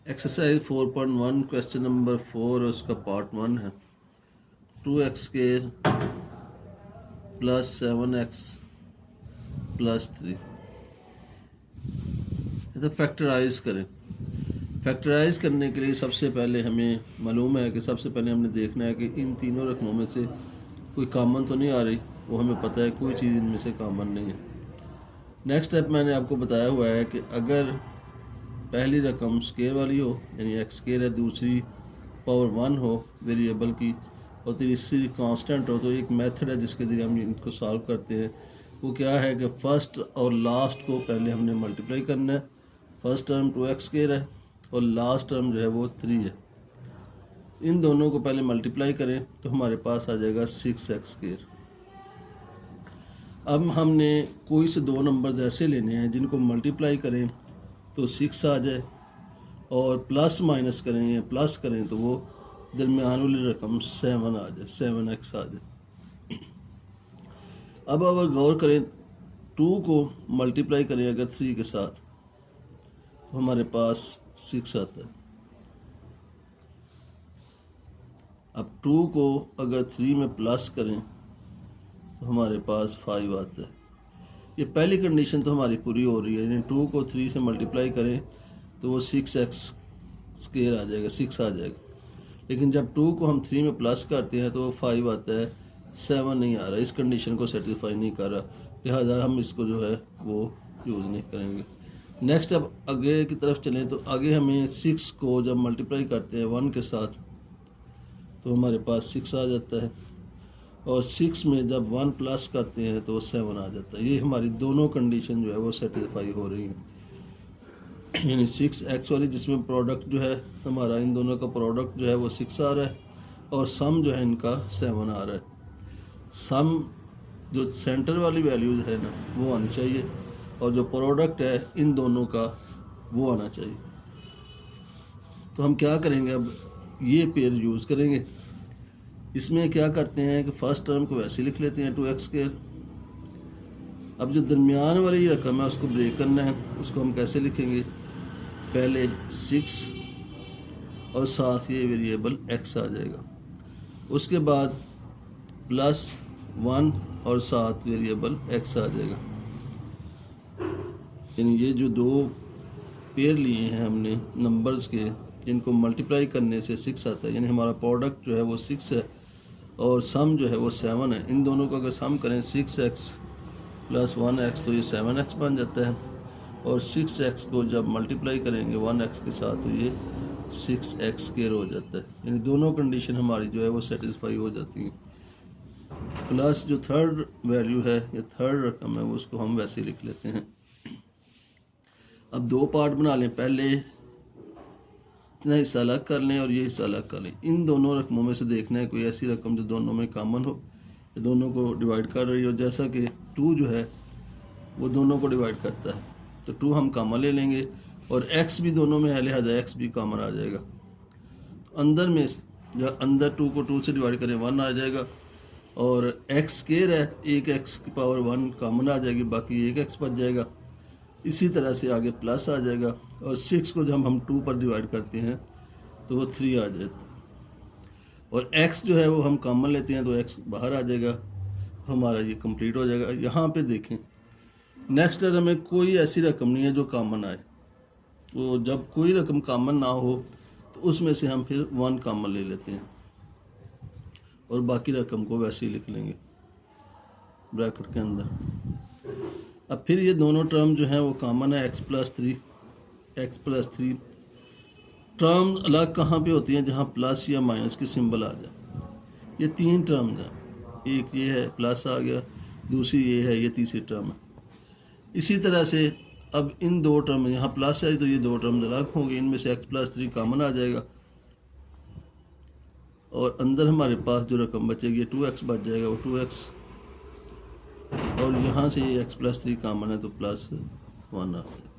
Exercise 4.1 question number 4 उसका part 1 है। 2x² plus 7x plus 3 इसे फैक्टराइज करें। फैक्टराइज करने के लिए सबसे पहले हमें मालूम है कि सबसे पहले हमने देखना है कि इन तीनों रकमों में से कोई कॉमन तो नहीं आ रही। वो हमें पता है कोई चीज़ इनमें से कॉमन नहीं है। नेक्स्ट स्टेप मैंने आपको बताया हुआ है कि अगर पहली रकम स्केयर वाली हो यानी एक्स स्केयर है, दूसरी पावर 1 हो वेरिएबल की और तीसरी कांस्टेंट हो, तो एक मेथड है जिसके ज़रिए हम इनको सॉल्व करते हैं। वो क्या है कि फ़र्स्ट और लास्ट को पहले हमने मल्टीप्लाई करना है। फर्स्ट टर्म 2x स्केयर है और लास्ट टर्म जो है वो 3 है। इन दोनों को पहले मल्टीप्लाई करें तो हमारे पास आ जाएगा 6x स्केयर। अब हमने कोई से दो नंबर्स ऐसे लेने हैं जिनको मल्टीप्लाई करें तो 6 आ जाए और प्लस माइनस करें या प्लस करें तो वो दरमियान वाली रकम 7 आ जाए, 7x आ जाए। अब अगर गौर करें 2 को मल्टीप्लाई करें अगर 3 के साथ तो हमारे पास 6 आता है। अब 2 को अगर 3 में प्लस करें तो हमारे पास 5 आता है। ये पहली कंडीशन तो हमारी पूरी हो रही है, यानी 2 को 3 से मल्टीप्लाई करें तो वो 6x स्केयर आ जाएगा, 6 आ जाएगा। लेकिन जब 2 को हम 3 में प्लस करते हैं तो वो 5 आता है, 7 नहीं आ रहा। इस कंडीशन को सेटिस्फाई नहीं कर रहा, लिहाजा हम इसको जो है वो यूज़ नहीं करेंगे। नेक्स्ट अब आगे की तरफ चलें तो आगे हमें 6 को जब मल्टीप्लाई करते हैं 1 के साथ तो हमारे पास 6 आ जाता है और 6 में जब 1 प्लस करते हैं तो 7 आ जाता है। ये हमारी दोनों कंडीशन जो है वो सेटिस्फाई हो रही हैं। यानी 6x वाली जिसमें प्रोडक्ट जो है हमारा इन दोनों का प्रोडक्ट जो है वो 6 आ रहा है और सम जो है इनका 7 आ रहा है। सम जो सेंटर वाली वैल्यूज़ है ना वो आनी चाहिए और जो प्रोडक्ट है इन दोनों का वो आना चाहिए। तो हम क्या करेंगे, अब ये पेयर यूज़ करेंगे। इसमें क्या करते हैं कि फर्स्ट टर्म को वैसे लिख लेते हैं 2x स्क्वायर। अब जो दरमियान वाली रकम है उसको ब्रेक करना है, उसको हम कैसे लिखेंगे, पहले 6 और साथ ये वेरिएबल x आ जाएगा, उसके बाद प्लस 1 और साथ वेरिएबल x आ जाएगा। यानी ये जो दो पेयर लिए हैं हमने नंबर्स के जिनको मल्टीप्लाई करने से 6 आता है, यानी हमारा प्रोडक्ट जो है वो 6 है और सम जो है वो 7 है। इन दोनों को अगर सम करें 6x प्लस 1x तो ये 7x बन जाता है और 6x को जब मल्टीप्लाई करेंगे 1x के साथ तो ये 6x स्क्वायर हो जाता है। यानी दोनों कंडीशन हमारी जो है वो सेटिस्फाई हो जाती हैं। प्लस जो थर्ड वैल्यू है या थर्ड रकम है वो उसको हम वैसे लिख लेते हैं। अब दो पार्ट बना लें, पहले इतना हिस्सा अलग कर लें और ये हिस्सा अलग कर लें। इन दोनों रकमों में से देखना है कोई ऐसी रकम जो दोनों में कॉमन हो, दोनों को डिवाइड कर रही हो। जैसा कि 2 जो है वो दोनों को डिवाइड करता है तो 2 हम कॉमन ले लेंगे और x भी दोनों में है, लिहाजा x भी कॉमन आ जाएगा। तो अंदर में जब अंदर 2 को 2 से डिवाइड करें 1 आ जाएगा और x स्क्वायर है, एक x की पावर 1 कॉमन आ जाएगी, बाकी एक x बच जाएगा। इसी तरह से आगे प्लस आ जाएगा और 6 को जब हम 2 पर डिवाइड करते हैं तो वो 3 आ जाता है और x जो है वो हम कॉमन लेते हैं तो x बाहर आ जाएगा, हमारा ये कंप्लीट हो जाएगा। यहाँ पे देखें नेक्स्ट अगर हमें कोई ऐसी रकम नहीं है जो कॉमन आए, तो जब कोई रकम कॉमन ना हो तो उसमें से हम फिर 1 कॉमन ले लेते हैं और बाकी रकम को वैसे ही लिख लेंगे ब्रैकेट के अंदर। अब फिर ये दोनों टर्म जो हैं वो कॉमन है, x प्लस 3 टर्म अलग कहाँ पे होती हैं, जहाँ प्लस या माइनस की सिंबल आ जाए। ये 3 टर्म्स हैं, एक ये है प्लस आ गया, दूसरी ये है, ये तीसरी टर्म है। इसी तरह से अब इन दो टर्म यहाँ प्लस है तो ये दो टर्म्स अलग होंगे, इनमें से x प्लस 3 कॉमन आ जाएगा और अंदर हमारे पास जो रकम बचेगी 2x बच जाएगा, वो 2x और यहाँ से ये x प्लस 3 कॉमन है तो प्लस 1 आ जाएगा।